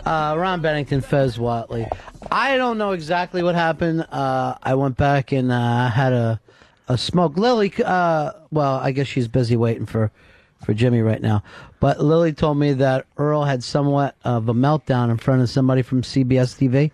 Ron Bennington, Fez Watley. I don't know exactly what happened. I went back and had a smoke. Lilly, well, I guess she's busy waiting for Jimmy right now. But Lilly told me that Earl had somewhat of a meltdown in front of somebody from CBS TV.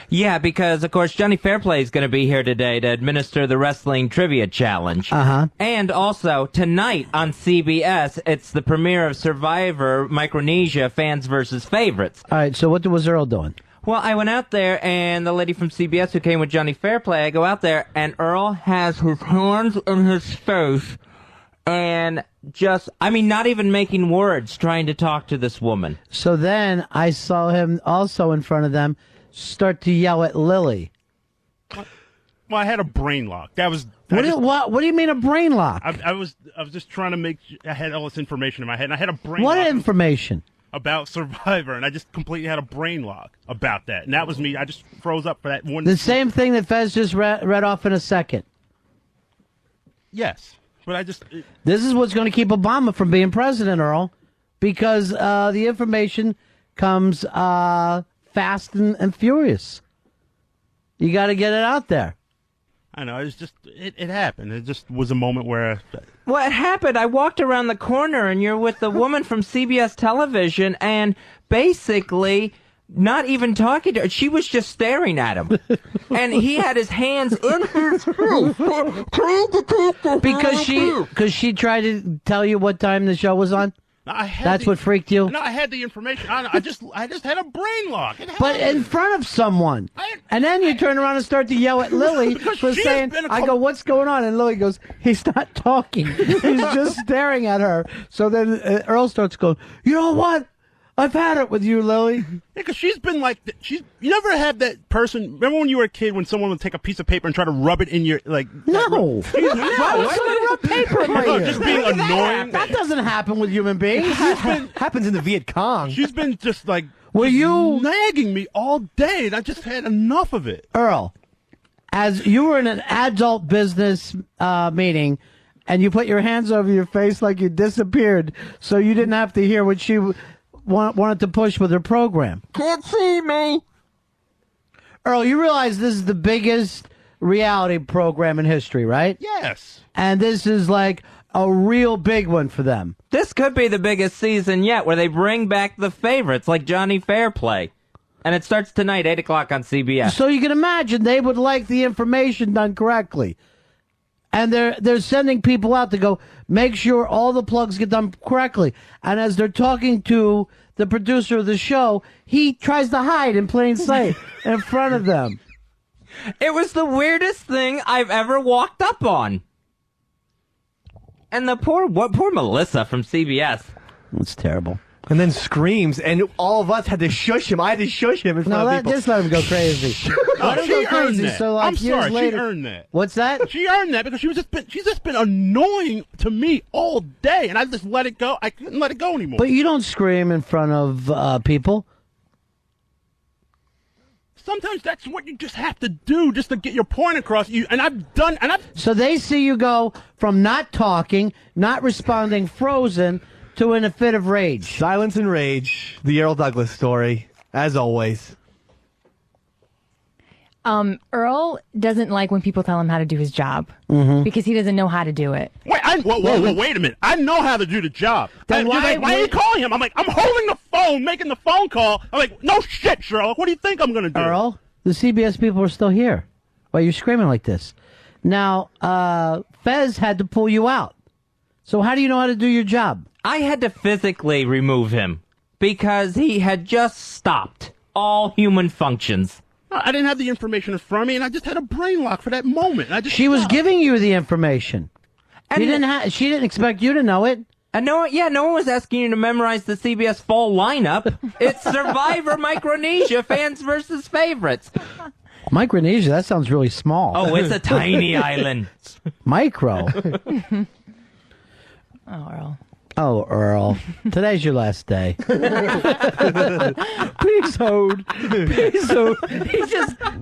Yeah, because, of course, Johnny Fairplay is going to be here today to administer the Wrestling Trivia Challenge. Uh-huh. And also, tonight on CBS, it's the premiere of Survivor Micronesia Fans versus Favorites. All right, so what was Earl doing? Well, I went out there, and the lady from CBS who came with Johnny Fairplay, I go out there, and Earl has his hands in his face, and just, I mean, not even making words, trying to talk to this woman. So then I saw him also in front of them start to yell at Lilly. Well, I had a brain lock. That was... What do you mean a brain lock? I was just trying to make... I had all this information in my head, and I had a brain lock. What information? About Survivor, and I just completely had a brain lock about that. And that was me. I just froze up for that one. The same thing that Fez just read off in a second. Yes. But I just... This is what's going to keep Obama from being president, Earl, because the information comes fast and furious. You got to get it out there. I know. It was just... It happened. It just was a moment where... What happened? I walked around the corner, and you're with the woman from CBS Television, and basically... not even talking to her. She was just staring at him. And he had his hands in his face. Because she tried to tell you what time the show was on? That's what freaked you? No, I had the information. I just had a brain lock. But in front of someone. And then you turn around and start to yell at Lilly for saying, I go, what's going on? And Lilly goes, he's not talking. He's just staring at her. So then Earl starts going, you know what? I've had it with you, Lilly. Yeah, because she's been like, you never had that person, remember when you were a kid when someone would take a piece of paper and try to rub it in your, like... No. Why would someone rub paper in my ear? Just being annoying. That doesn't happen with human beings. Happens in the Viet Cong. She's been just like, you nagging me all day, and I just had enough of it. Earl, as you were in an adult business meeting, and you put your hands over your face like you disappeared, so you didn't have to hear what she... wanted to push with her program. Can't see me. Earl, you realize this is the biggest reality program in history, right? Yes. And this is like a real big one for them. This could be the biggest season yet, where they bring back the favorites like Johnny Fairplay. And it starts tonight, 8 o'clock on CBS. So you can imagine they would like the information done correctly. And they're sending people out to go make sure all the plugs get done correctly. And as they're talking to the producer of the show, he tries to hide in plain sight in front of them. It was the weirdest thing I've ever walked up on. And the poor Melissa from CBS. It's terrible. And then screams, and all of us had to shush him. I had to shush him in front of people. Just let him go crazy. No, she earned that. So like I'm sorry, later, she earned that. What's that? She earned that because she's just been annoying to me all day, and I just let it go. I couldn't let it go anymore. But you don't scream in front of people. Sometimes that's what you just have to do just to get your point across. So they see you go from not talking, not responding, frozen, to in a fit of rage. Silence and rage. The Earl Douglas story, as always. Earl doesn't like when people tell him how to do his job because he doesn't know how to do it. Wait, whoa, wait a minute. I know how to do the job. Then why are you calling him? I'm like, I'm holding the phone, making the phone call. I'm like, no shit, Sherlock. What do you think I'm going to do? Earl, the CBS people are still here. Why you're screaming like this? Now, Fez had to pull you out. So how do you know how to do your job? I had to physically remove him because he had just stopped all human functions. I didn't have the information in front of me, and I just had a brain lock for that moment. She was giving you the information. And she didn't expect you to know it. And no one was asking you to memorize the CBS fall lineup. It's Survivor Micronesia Fans versus Favorites. Micronesia, that sounds really small. Oh, it's a tiny island. Micro. Oh, Earl. Oh, Earl. Today's your last day. Peace out. Peace out.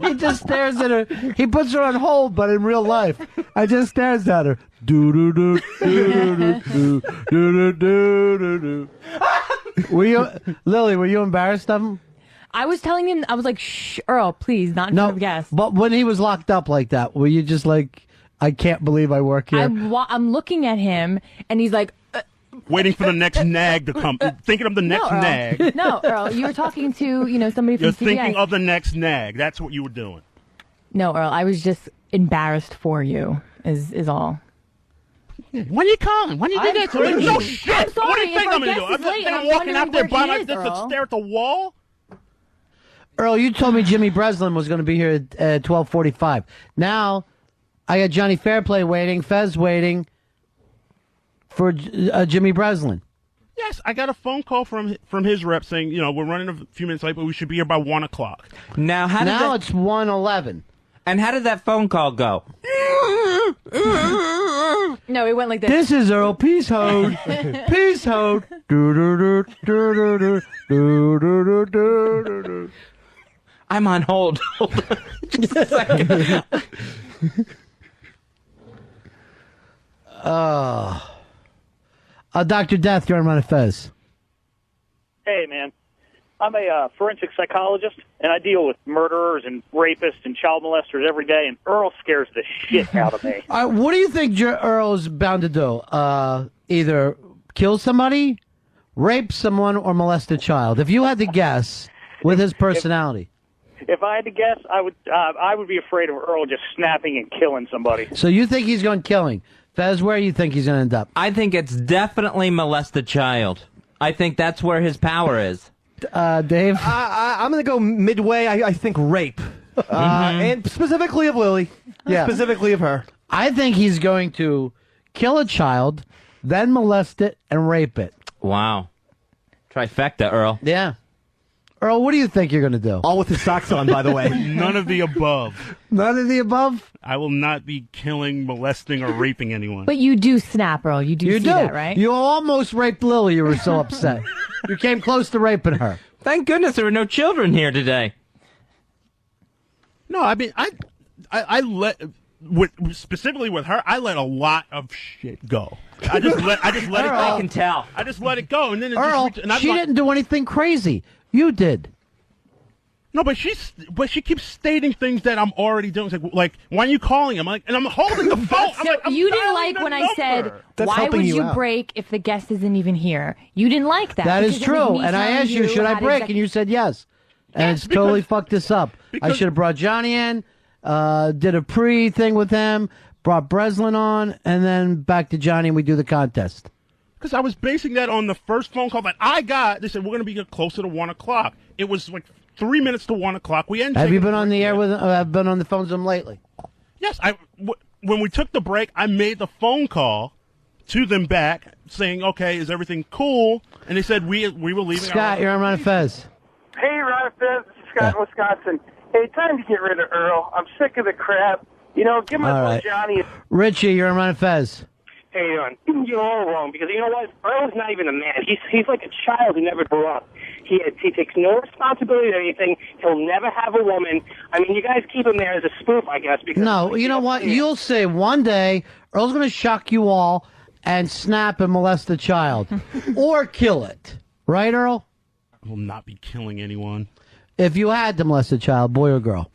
He just stares at her. He puts her on hold, but in real life, I just stares at her. Do-do-do, do-do-do, do-do-do, do-do-do. Lily, were you embarrassed of him? I was telling him, I was like, shh, Earl, please, not in front of guests. But when he was locked up like that, were you just like, I can't believe I work here? I'm looking at him, and he's like... waiting for the next nag to come. Thinking of the next nag. No, Earl, you were talking to, somebody from You're CBS. thinking of the next nag. That's what you were doing. No, Earl, I was just embarrassed for you, is all. When you calling? When you do that? No shit. I'm sorry, What do you think if I'm our going to do? guest is late, I'm I'm walking out there wondering by where he like is, this to Earl. stare at the wall. Earl, you told me Jimmy Breslin was going to be here at 12:45. Now, I got Johnny Fairplay waiting, Fez waiting for Jimmy Breslin. Yes, I got a phone call from his rep saying, we're running a few minutes late, but we should be here by 1 o'clock. Now, it's 1:11. And how did that phone call go? No, it went like this. This is Earl. Peace hold. Peace hold. I'm on hold. Hold on. Just a second. Dr. Death, you're on Ron and Fez. Hey, man. I'm a forensic psychologist, and I deal with murderers and rapists and child molesters every day, and Earl scares the shit out of me. What do you think Earl's bound to do? Either kill somebody, rape someone, or molest a child? If you had to guess with his personality. If I had to guess, I would be afraid of Earl just snapping and killing somebody. So you think he's going killing. Fez, where do you think he's going to end up? I think it's definitely molest a child. I think that's where his power is. Dave? I'm going to go midway. I think rape. And specifically of Lilly. Yeah. Specifically of her. I think he's going to kill a child, then molest it, and rape it. Wow. Trifecta, Earl. Yeah. Earl, what do you think you're going to do? All with his socks on, by the way. None of the above. None of the above? I will not be killing, molesting, or raping anyone. But you do snap, Earl. You do see that, right? You almost raped Lily. You were so upset. You came close to raping her. Thank goodness there were no children here today. No, I mean, I let, specifically with her, I let a lot of shit go. I just let it go. I can tell. I just let it go, and then it Earl, she didn't do anything crazy. You did. No, but she keeps stating things that I'm already doing. It's like, why are you calling him? And I'm holding the phone. You didn't like when I said, why would you break if the guest isn't even here? You didn't like that. That is true. And I asked you, should I break? And you said yes. And it's totally fucked this up. I should have brought Johnny in, did a pre-thing with him, brought Breslin on, and then back to Johnny and we do the contest. Because I was basing that on the first phone call that I got. They said, we're going to be closer to 1 o'clock. It was like 3 minutes to 1 o'clock. Have you been on the air with him? I've been on the phones with him lately. Yes. When we took the break, I made the phone call to them back saying, okay, is everything cool? And they said we were leaving. Scott, you're on Ron and Fez. Hey, Ron and Fez. This is Scott in Wisconsin. Hey, time to get rid of Earl. I'm sick of the crap. Give my boy Johnny. Richie, you're on Ron and Fez. Hey, you're all wrong, because you know what? Earl's not even a man. He's like a child who never grew up. He takes no responsibility or anything. He'll never have a woman. I mean, you guys keep him there as a spoof, I guess. Because no, you know what? You'll say one day Earl's going to shock you all and snap and molest a child. Or kill it. Right, Earl? I will not be killing anyone. If you had to molest a child, boy or girl?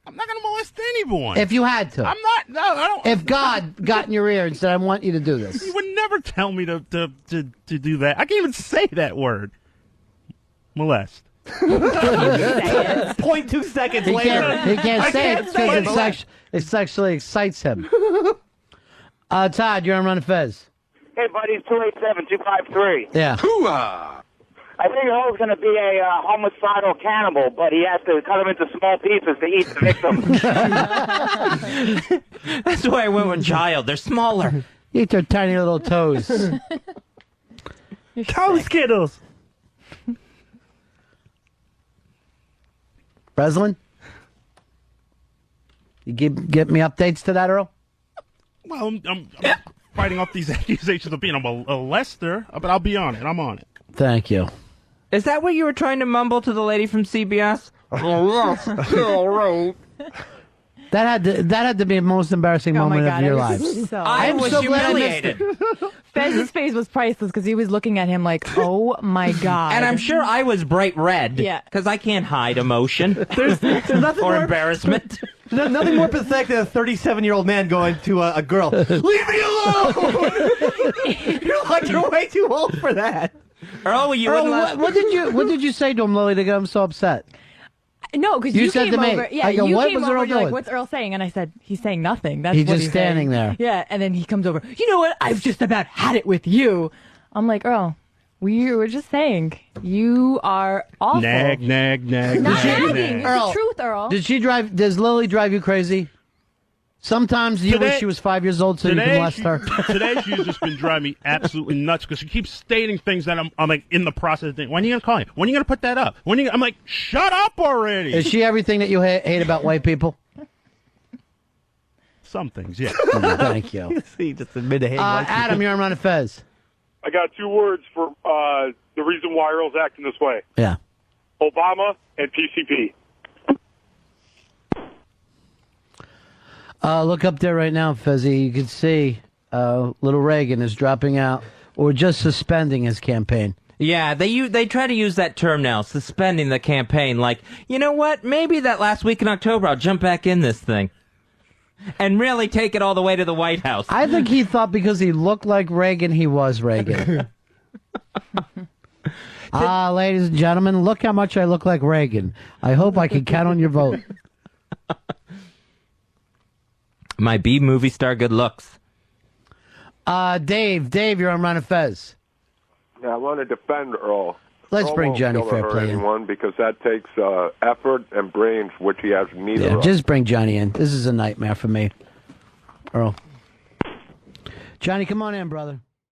I'm not going to molest anyone. If you had to. I'm not. No, I don't. If God got in your ear and said, I want you to do this. He would never tell me to do that. I can't even say that word. Molest. 0.2 seconds later. He can't say it because it sexually excites him. Todd, you're on Ron and Fez. Hey, buddy, it's 287-253. Yeah. I think Earl's going to be a homicidal cannibal, but he has to cut him into small pieces to eat the victim. That's why I went with child. They're smaller. Eat their tiny little toes. Toe Skittles. Breslin? You get me updates to that, Earl? Well, I'm fighting off these accusations of being a molester, but I'll be on it. I'm on it. Thank you. Is that what you were trying to mumble to the lady from CBS? Oh, yes. All right. That had to be the most embarrassing Oh my moment God, of your I was lives. so- I I'm was so glad I missed humiliated. Fez's face was priceless because he was looking at him like, oh my God. And I'm sure I was bright red. Yeah. Because I can't hide emotion. There's nothing or more embarrassment. nothing more pathetic than a 37-year-old man going to a girl. Leave me alone. You're way too old for that. Earl, you Earl, wouldn't what did you say to him, Lily, to get him so upset? No, because You you said came to me, over. Yeah, I go, you "What came was over Earl and you're doing?" like, what's Earl saying? And I said, he's saying nothing. That's He's what just standing saying. there. Yeah, and then he comes over. You know what? I've just about had it with you. I'm like, Earl, we were just saying, you are awful. Nag. Not nagging. It's Earl, the truth, Earl. Does Lily drive you crazy? Sometimes you Today- wish she was 5 years old so you can molest her. Today she's just been driving me absolutely nuts because she keeps stating things that I'm like in the process of thinking, when are you going to call me? When are you going to put that up? I'm like, shut up already. Is she everything that you hate about white people? Some things, yeah. Thank you. See, just admit to hating white people. Adam, you're on Ron and Fez. I got two words for the reason why Earl's acting this way. Yeah. Obama and PCP. Look up there right now, Fezzy. You can see little Reagan is dropping out or just suspending his campaign. Yeah, they try to use that term now, suspending the campaign. Like, you know what? Maybe that last week in October I'll jump back in this thing. And really take it all the way to the White House. I think he thought because he looked like Reagan, he was Reagan. Ladies and gentlemen, look how much I look like Reagan. I hope I can count on your vote. My B movie star good looks. Dave, you're on Ron and Fez. Yeah, I want to defend Earl. Let's Earl bring won't Johnny kill or Fair hurt Play in. anyone because that takes effort and brains, which he has neither Yeah, of. just bring Johnny in. This is a nightmare for me. Earl. Johnny, come on in, brother.